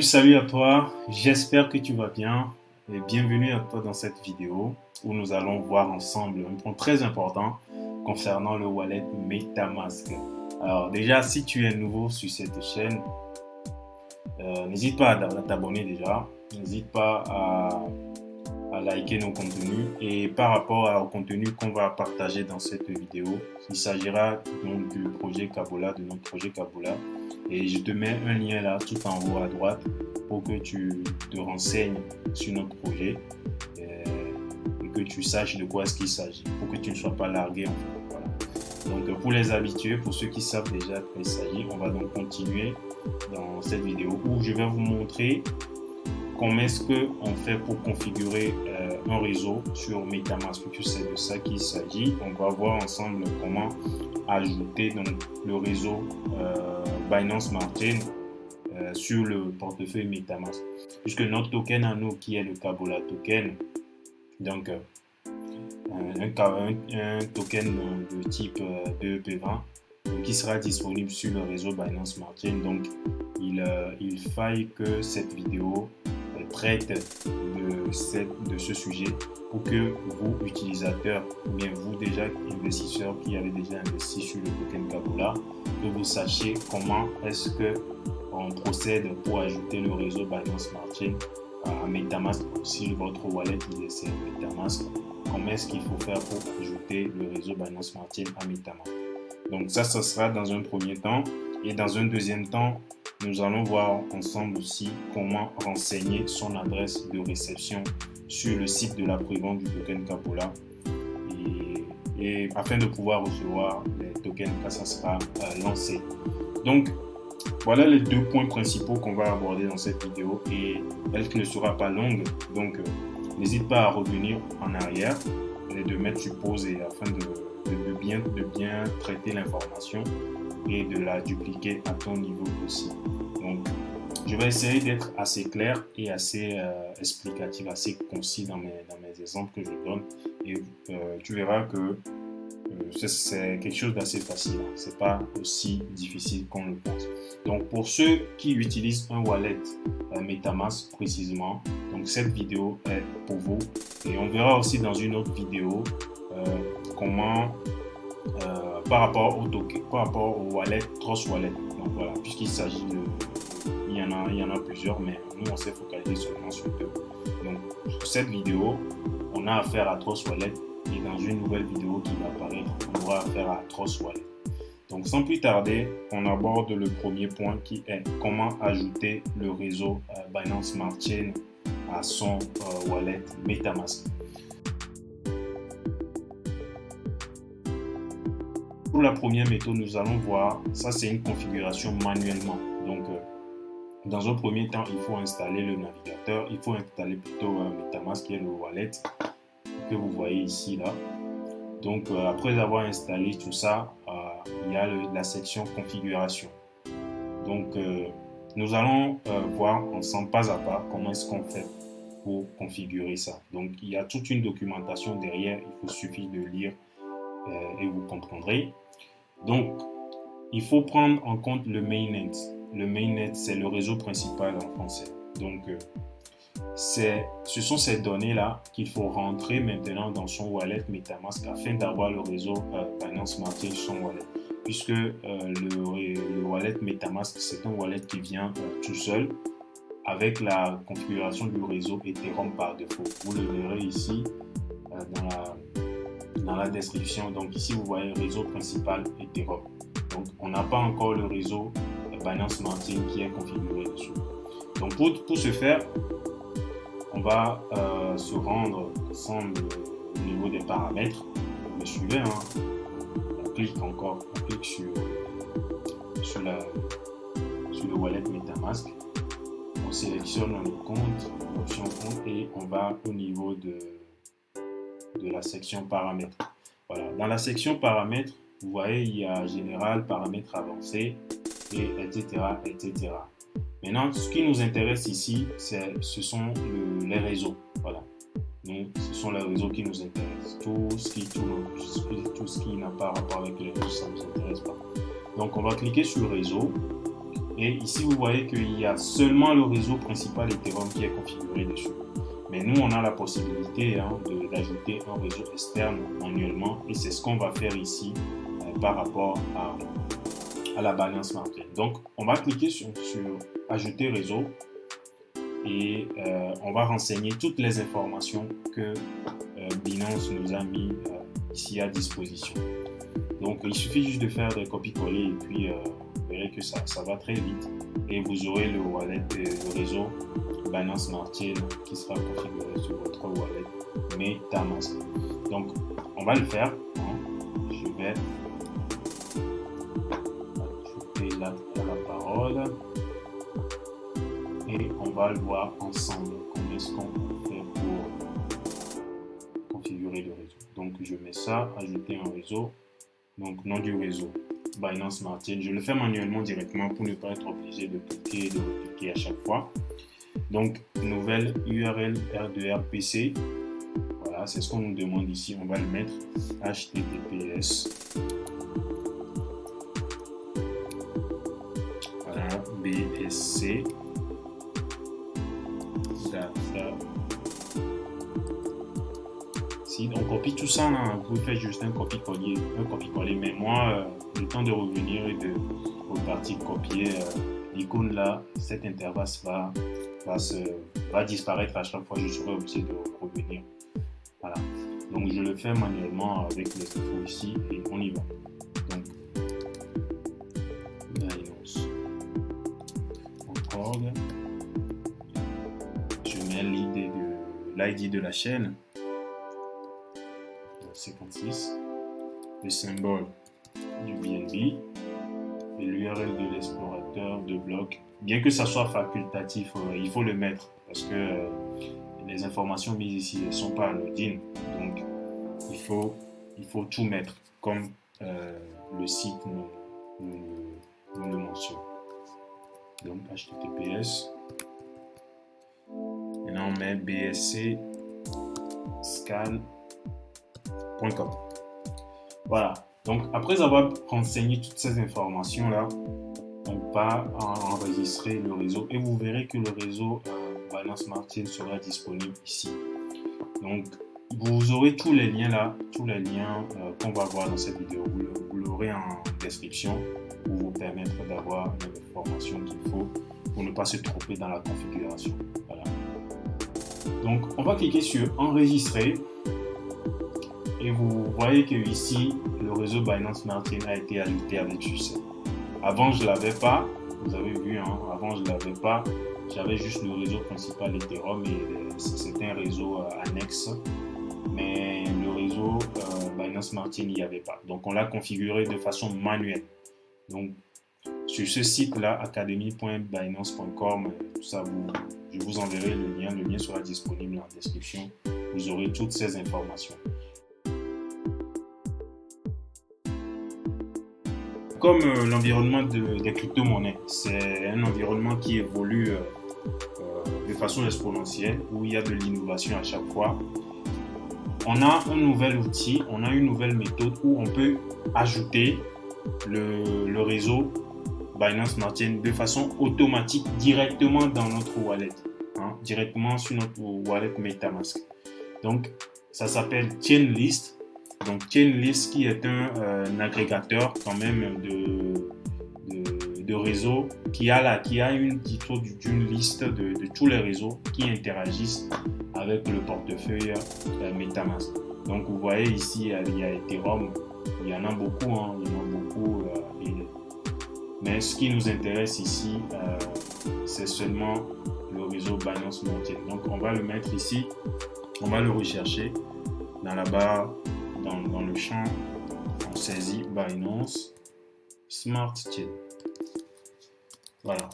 Salut à toi, j'espère que tu vas bien et bienvenue à toi dans cette vidéo où nous allons voir ensemble un point très important concernant le wallet MetaMask. Alors déjà, si tu es nouveau sur cette chaîne, n'hésite pas à t'abonner déjà, n'hésite pas à liker nos contenus et par rapport au contenu qu'on va partager dans cette vidéo, il s'agira donc du projet Kabola, de notre projet Kabola. Et je te mets un lien là tout en haut à droite pour que tu te renseignes sur notre projet et que tu saches de quoi est-ce qu'il s'agit, pour que tu ne sois pas largué en fait. Voilà. Donc pour les habitués, pour ceux qui savent déjà de quoi il s'agit, on va donc continuer dans cette vidéo où je vais vous montrer comment est-ce qu'on fait pour configurer un réseau sur MetaMask. Tu sais de ça qu'il s'agit. On va voir ensemble comment ajouter donc le réseau Binance Smart Chain sur le portefeuille MetaMask. Puisque notre token à nous, qui est le Kabola token, donc un token de type BEP20 qui sera disponible sur le réseau Binance Smart Chain. Donc il faille que cette vidéo traite de ce sujet pour que vous, utilisateurs, ou bien vous déjà investisseurs qui avez déjà investi sur le token Kabola, que vous sachiez comment est-ce qu'on procède pour ajouter le réseau Binance Smart Chain à MetaMask. Si votre wallet c'est MetaMask, comment est-ce qu'il faut faire pour ajouter le réseau Binance Smart Chain à MetaMask. Donc ça sera dans un premier temps. Et dans un deuxième temps, nous allons voir ensemble aussi comment renseigner son adresse de réception sur le site de la prévente du token Kabola et afin de pouvoir recevoir les tokens quand ça sera lancé. Donc, voilà les deux points principaux qu'on va aborder dans cette vidéo et elle ne sera pas longue. Donc, n'hésite pas à revenir en arrière et de mettre sur pause et afin de bien traiter l'information et de la dupliquer à ton niveau aussi. Donc, je vais essayer d'être assez clair et assez explicatif, assez concis dans mes exemples que je donne. Et tu verras que c'est quelque chose d'assez facile. C'est pas aussi difficile qu'on le pense. Donc, pour ceux qui utilisent un wallet MetaMask précisément, donc cette vidéo est pour vous. Et on verra aussi dans une autre vidéo comment par rapport au token, par rapport au wallet, Trust Wallet. Donc voilà, puisqu'il s'agit il y en a plusieurs, mais nous on s'est focalisé seulement sur deux. Donc pour cette vidéo, on a affaire à Trust Wallet et dans une nouvelle vidéo qui va apparaître, on aura affaire à Trust Wallet. Donc sans plus tarder, on aborde le premier point qui est comment ajouter le réseau Binance Smart Chain à son wallet MetaMask. Pour la première méthode, nous allons voir, ça c'est une configuration manuellement. Donc, dans un premier temps, il faut installer le navigateur, il faut installer plutôt MetaMask qui est le wallet que vous voyez ici là. Donc, après avoir installé tout ça, il y a la section configuration. Donc, nous allons voir ensemble pas à pas comment est-ce qu'on fait pour configurer ça. Donc, il y a toute une documentation derrière, il vous suffit de lire et vous comprendrez. Donc, il faut prendre en compte le mainnet. Le mainnet, c'est le réseau principal en français. Donc, ce sont ces données-là qu'il faut rentrer maintenant dans son wallet MetaMask afin d'avoir le réseau Binance Smart Chain sur son wallet. Puisque le wallet MetaMask, c'est un wallet qui vient tout seul avec la configuration du réseau Ethereum par défaut. Vous le verrez ici dans la description. Donc ici, vous voyez le réseau principal Ethereum. Donc, on n'a pas encore le réseau Binance Smart Chain qui est configuré dessus. Donc, pour ce faire, on va se rendre ensemble au niveau des paramètres. Vous me suivez, hein? On clique sur le wallet MetaMask. On sélectionne le compte, l'option compte et on va au niveau de la section paramètres. Voilà. Dans la section paramètres, vous voyez, il y a général, paramètres avancés, et etc., etc. Maintenant, ce qui nous intéresse ici, ce sont les réseaux. Voilà. Donc, ce sont les réseaux qui nous intéressent. Tout ce qui n'a pas rapport avec les réseaux, ça ne nous intéresse pas. Donc, on va cliquer sur réseau Et ici, vous voyez qu'il y a seulement le réseau principal Ethereum qui est configuré dessus. Mais nous, on a la possibilité d'ajouter un réseau externe manuellement. Et c'est ce qu'on va faire ici par rapport à la Binance Smart Chain. Donc, on va cliquer sur Ajouter réseau. Et on va renseigner toutes les informations que Binance nous a mis ici à disposition. Donc, il suffit juste de faire des copies-coller et puis vous verrez que ça va très vite. Et vous aurez le wallet, le réseau Binance Smart Chain qui sera configuré sur votre wallet MetaMask. Donc, on va le faire. Je vais ajouter la parole. Et on va le voir ensemble. Comment est-ce qu'on fait pour configurer le réseau. Donc, je mets ça, ajouter un réseau. Donc, nom du réseau, Binance Smart Chain. Je le fais manuellement directement pour ne pas être obligé de cliquer et de cliquer à chaque fois. Donc, nouvelle URL R2RPC. Voilà, c'est ce qu'on nous demande ici. On va le mettre HTTPS. Voilà, BSC. Si on copie tout ça, là, vous faites juste un copier-coller, mais moi, le temps de revenir et de repartir copier l'icône là, cette interface va disparaître à chaque fois, je serai obligé de revenir. Voilà. Donc je le fais manuellement avec les infos ici et on y va. Donc, Binance. Encore. Je mets l'ID de la chaîne. 56, le symbole du BNB et l'URL de l'explorateur de bloc. Bien que ça soit facultatif, il faut le mettre parce que les informations mises ici ne sont pas anodines. Donc, il faut tout mettre comme le site nous le mentionne. Donc, HTTPS. Maintenant, on met BSC scan. Voilà, donc après avoir renseigné toutes ces informations là, on va enregistrer le réseau et vous verrez que le réseau Binance Smart Chain sera disponible ici. Donc vous aurez tous les liens là, qu'on va voir dans cette vidéo, vous l'aurez en description pour vous permettre d'avoir l'information qu'il faut pour ne pas se tromper dans la configuration. Voilà. Donc on va cliquer sur enregistrer. Et vous voyez que ici, le réseau Binance Smart Chain a été ajouté avec succès. Avant, je ne l'avais pas. Vous avez vu, avant, je ne l'avais pas. J'avais juste le réseau principal Ethereum et c'était un réseau annexe. Mais le réseau Binance Smart Chain, il n'y avait pas. Donc, on l'a configuré de façon manuelle. Donc, sur ce site-là, academy.binance.com, je vous enverrai le lien. Le lien sera disponible en description. Vous aurez toutes ces informations. Comme l'environnement des crypto-monnaies, c'est un environnement qui évolue de façon exponentielle, où il y a de l'innovation à chaque fois. On a un nouvel outil, on a une nouvelle méthode où on peut ajouter le réseau Binance Smart Chain de façon automatique directement dans notre wallet, directement sur notre wallet MetaMask. Donc, ça s'appelle Chainlist. Donc Chainlist qui est un agrégateur quand même de réseaux qui a une liste de tous les réseaux qui interagissent avec le portefeuille MetaMask. Donc vous voyez ici il y a Ethereum, il y en a beaucoup, mais ce qui nous intéresse ici c'est seulement le réseau Binance Smart Chain. Donc on va le mettre ici, on va le rechercher dans la barre. Dans le champ, on saisit Binance Smart Chain. Voilà.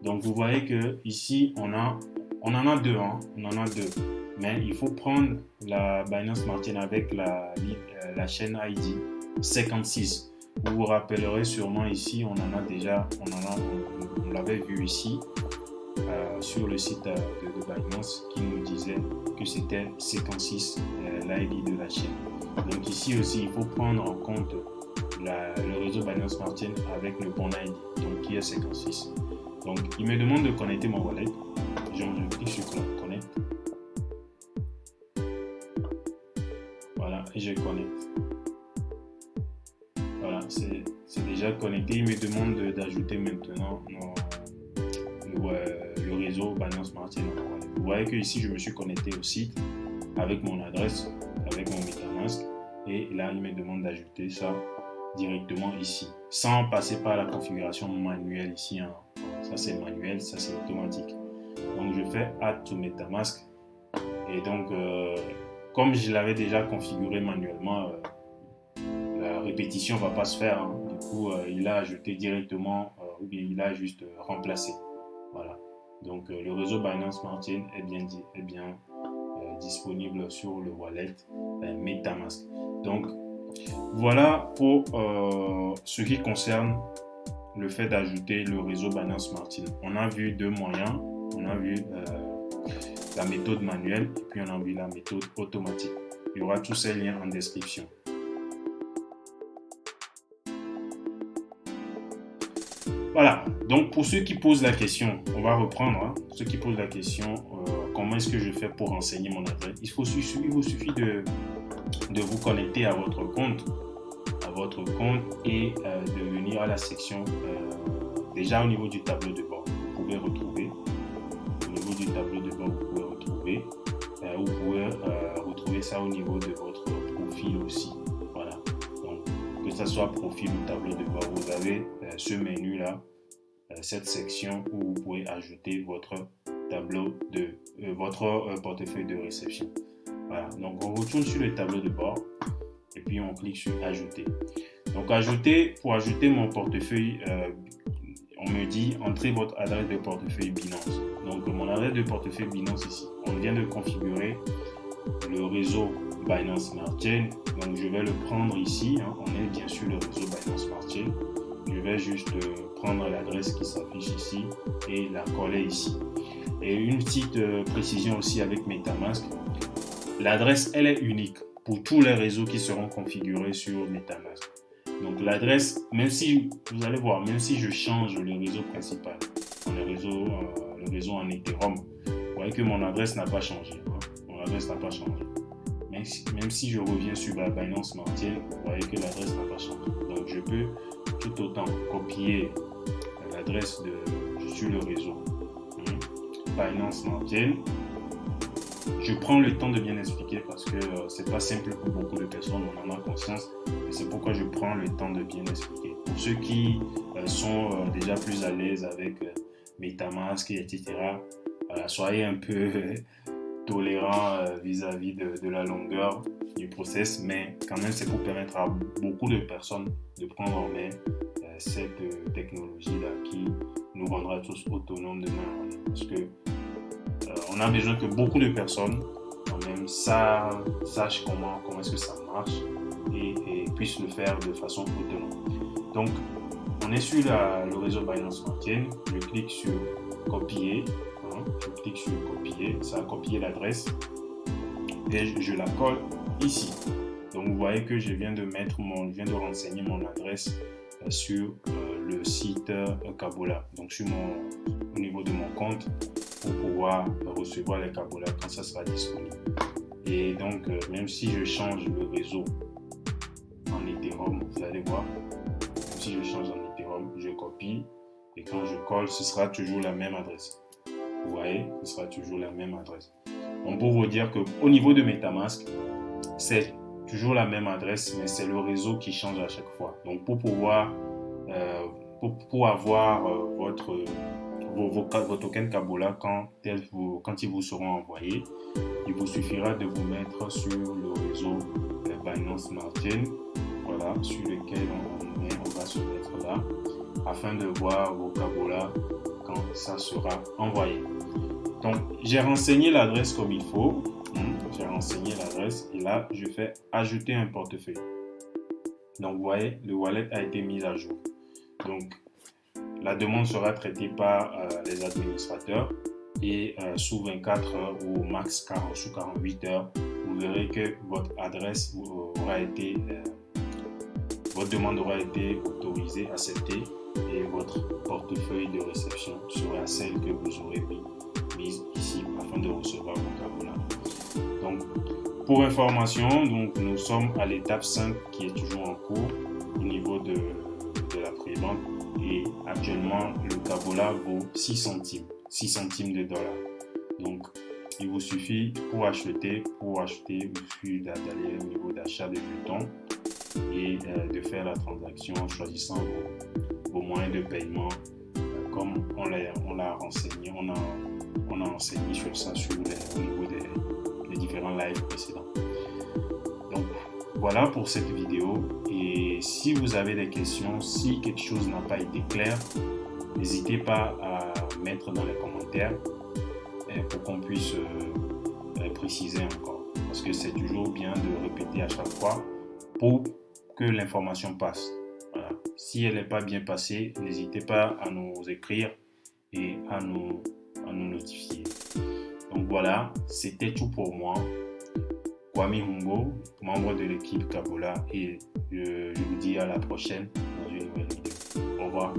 Donc vous voyez que ici on en a deux, mais il faut prendre la Binance Smart Chain avec la chaîne ID 56. Vous vous rappellerez sûrement ici, on l'avait vu ici sur le site de Binance qui nous disait que c'était 56 l'ID de la chaîne. Donc ici aussi, il faut prendre en compte le réseau Binance Smart Chain avec le bon ID. Donc qui est 56. Donc, il me demande de connecter mon wallet. Je clique sur Connect. Voilà, et je connecte. Voilà, c'est déjà connecté. Il me demande d'ajouter maintenant le réseau Binance Smart Chain. Vous voyez que ici, je me suis connecté au site avec mon adresse, avec mon MetaMask. Et là, il me demande d'ajouter ça directement ici, sans passer par la configuration manuelle ici. Hein. Ça, c'est manuel, ça, c'est automatique. Donc, je fais Add to MetaMask. Et donc, comme je l'avais déjà configuré manuellement, la répétition ne va pas se faire. Hein. Du coup, il a ajouté directement, ou bien il a juste remplacé. Voilà. Donc, le réseau Binance Smart Chain est bien disponible sur le wallet MetaMask. Donc, voilà pour ce qui concerne le fait d'ajouter le réseau Binance Smart Chain. On a vu deux moyens. On a vu la méthode manuelle et puis on a vu la méthode automatique. Il y aura tous ces liens en description. Voilà, donc pour ceux qui posent la question, on va reprendre. Hein, ceux qui posent la question, comment est-ce que je fais pour renseigner mon adresse? Il vous suffit de vous connecter à votre compte et de venir à la section, déjà au niveau du tableau de bord, vous pouvez retrouver. Au niveau du tableau de bord, vous pouvez retrouver ça au niveau de votre profil aussi. Voilà, donc que ce soit profil ou tableau de bord, vous avez ce menu là, cette section où vous pouvez ajouter votre tableau de votre portefeuille de réception. Voilà, donc on retourne sur le tableau de bord et puis on clique sur ajouter. Donc pour ajouter mon portefeuille, on me dit entrez votre adresse de portefeuille Binance. Donc mon adresse de portefeuille Binance ici, on vient de configurer le réseau Binance Smart Chain. Donc je vais le prendre ici, hein. On est bien sûr le réseau Binance Smart Chain. Je vais juste prendre l'adresse qui s'affiche ici et la coller ici. Et une petite précision aussi avec MetaMask, l'adresse elle est unique pour tous les réseaux qui seront configurés sur MetaMask. Donc l'adresse, même si vous allez voir, même si je change le réseau principal, le réseau en Ethereum, vous voyez que mon adresse n'a pas changé. Hein. Mon adresse n'a pas changé. Même si je reviens sur la Binance Smart Chain, vous voyez que l'adresse n'a pas changé. Donc je peux tout autant copier l'adresse sur le réseau Binance Smart Chain. Je prends le temps de bien expliquer parce que c'est pas simple pour beaucoup de personnes, on en a conscience. Et c'est pourquoi je prends le temps de bien expliquer. Pour ceux qui sont déjà plus à l'aise avec MetaMask, etc., soyez un peu tolérants vis-à-vis de la longueur du process, mais quand même c'est pour permettre à beaucoup de personnes de prendre en main cette technologie-là qui nous rendra tous autonomes demain. Parce que on a besoin que beaucoup de personnes quand même sachent comment est-ce que ça marche et puissent le faire de façon autonome. Donc, on est sur le réseau Binance Smart Chain. Je clique sur copier. Hein, je clique sur copier. Ça a copié l'adresse et je la colle ici. Donc, vous voyez que je viens de renseigner mon adresse sur le site Kabola. Donc, au niveau de mon compte, pour pouvoir recevoir les Kabola quand ça sera disponible. Et donc, même si je change le réseau en Ethereum, vous allez voir, même si je change en Ethereum, je copie et quand je colle, ce sera toujours la même adresse. Vous voyez, ce sera toujours la même adresse. Donc, pour vous dire qu'au niveau de MetaMask, c'est toujours la même adresse, mais c'est le réseau qui change à chaque fois. Donc, pour pouvoir, pour avoir vos tokens Kabola quand ils vous seront envoyés, il vous suffira de vous mettre sur le réseau Binance Smart Chain, voilà, sur lequel on va se mettre là, afin de voir vos Kabola quand ça sera envoyé. Donc, j'ai renseigné l'adresse comme il faut. J'ai renseigné l'adresse et là, je fais ajouter un portefeuille. Donc, vous voyez, le wallet a été mis à jour. Donc, la demande sera traitée par les administrateurs et sous 24 heures ou max sous 48 heures, vous verrez que votre adresse aura été votre demande aura été autorisée, acceptée, et votre portefeuille de réception sera celle que vous aurez mise ici afin de recevoir vos Kabola. Donc, pour information, donc, nous sommes à l'étape 5 qui est toujours en cours au niveau de la prévente, et actuellement le Kabola vaut 6 centimes de dollars. Donc, il vous suffit pour acheter, il suffit d'aller au niveau d'achat de boutons et de faire la transaction en choisissant vos moyens de paiement comme on l'a renseigné, on a enseigné sur ça au niveau des différents lives précédents. Donc voilà pour cette vidéo, et si vous avez des questions, si quelque chose n'a pas été clair, n'hésitez pas à mettre dans les commentaires pour qu'on puisse préciser encore, parce que c'est toujours bien de répéter à chaque fois pour que l'information passe. Voilà. Si elle n'est pas bien passée, n'hésitez pas à nous écrire et à nous notifier. Donc voilà, c'était tout pour moi. Kwame Hungo, membre de l'équipe Kabola, et je vous dis à la prochaine dans une nouvelle vidéo. Au revoir.